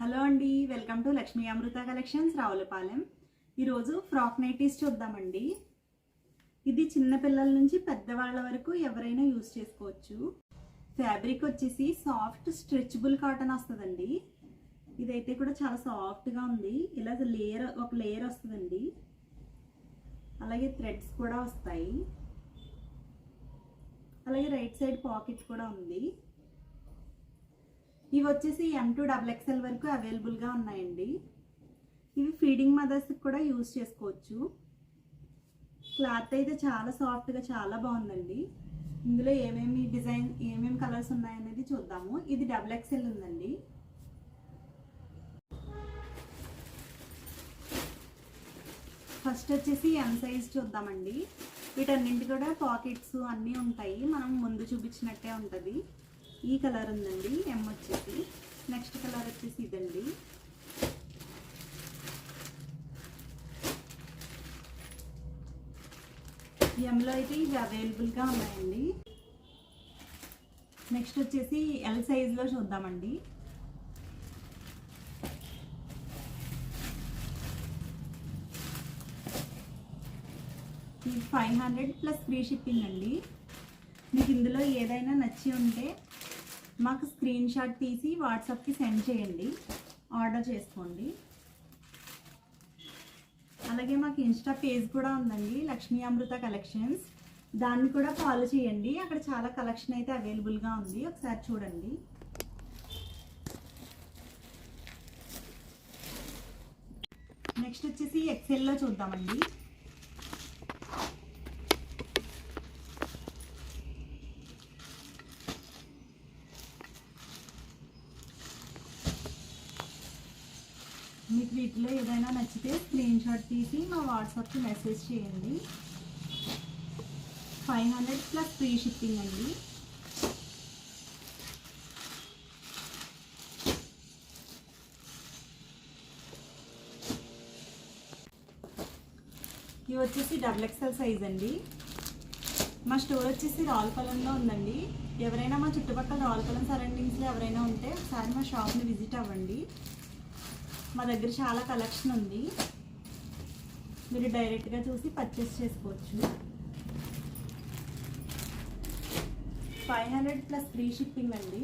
Hello అండి, welcome to Lakshmi Amrutha collections Ravulapalem. ఈరోజు frock nighties చూద్దామండి. ఇది చిన్న పిల్లల నుంచి పెద్దవాళ్ళ వరకు ఎవరైనా యూజ్ చేసుకోవచ్చు. ఫ్యాబ్రిక్ వచ్చేసి సాఫ్ట్ స్ట్రెచబుల్ కాటన్ వస్తుందండి. ఇదైతే కూడా చాలా సాఫ్ట్గా ఉంది. ఇలా ఒక లేయర్ వస్తుందండి. అలాగే థ్రెడ్స్ కూడా వస్తాయి. అలాగే రైట్ సైడ్ పాకెట్ కూడా ఉంది. ఇవి వచ్చేసి M2XXL వరకు అవైలబుల్గా ఉన్నాయండి. ఇవి ఫీడింగ్ మదర్స్కి కూడా యూజ్ చేసుకోవచ్చు. క్లాత్ అయితే చాలా సాఫ్ట్గా చాలా బాగుందండి. ఇందులో ఏమేమి కలర్స్ ఉన్నాయనేది చూద్దాము. ఇది XXL ఉందండి. ఫస్ట్ వచ్చేసి M సైజ్ చూద్దామండి. వీటన్నింటి కూడా పాకెట్స్ అన్నీ ఉంటాయి. మనం ముందు చూపించినట్టే ఉంటుంది. ఈ కలర్ ఉందండి M వచ్చేసి. నెక్స్ట్ కలర్ వచ్చేసి ఇదండి. Mలో అయితే ఇవి అవైలబుల్గా ఉన్నాయండి. నెక్స్ట్ వచ్చేసి L సైజ్లో చూద్దామండి. ఇది 500 ప్లస్ ఫ్రీ షిప్పింగ్ అండి. మీకు ఇందులో ఏదైనా నచ్చి ఉంటే మాకు స్క్రీన్ షాట్ తీసి వాట్సాప్కి సెండ్ చేయండి, ఆర్డర్ చేసుకోండి. అలాగే మాకు ఇన్స్టా పేజ్ కూడా ఉందండి, లక్ష్మీ అమృత కలెక్షన్స్. దాన్ని కూడా ఫాలో చేయండి. అక్కడ చాలా కలెక్షన్ అయితే అవైలబుల్గా ఉంది, ఒకసారి చూడండి. నెక్స్ట్ వచ్చేసి XLలో చూద్దామండి. మీకు వీటిలో ఏదైనా నచ్చితే స్క్రీన్ షాట్ తీసి మా వాట్సాప్కి మెసేజ్ చేయండి. 500 ప్లస్ ఫ్రీ షిప్పింగ్ అండి. ఇవి వచ్చేసి XXL సైజ్ అండి. మా స్టోర్ వచ్చేసి రావులపాలెంలో ఉందండి. ఎవరైనా మా చుట్టుపక్కల రావులపాలెం సరౌండింగ్స్లో ఎవరైనా ఉంటే ఒకసారి మా షాప్ని విజిట్ అవ్వండి. మా దగ్గర చాలా కలెక్షన్ ఉంది. మీరు డైరెక్ట్గా చూసి పర్చేస్ చేసుకోవచ్చు. 500 ప్లస్ ఫ్రీ షిప్పింగ్ అండి.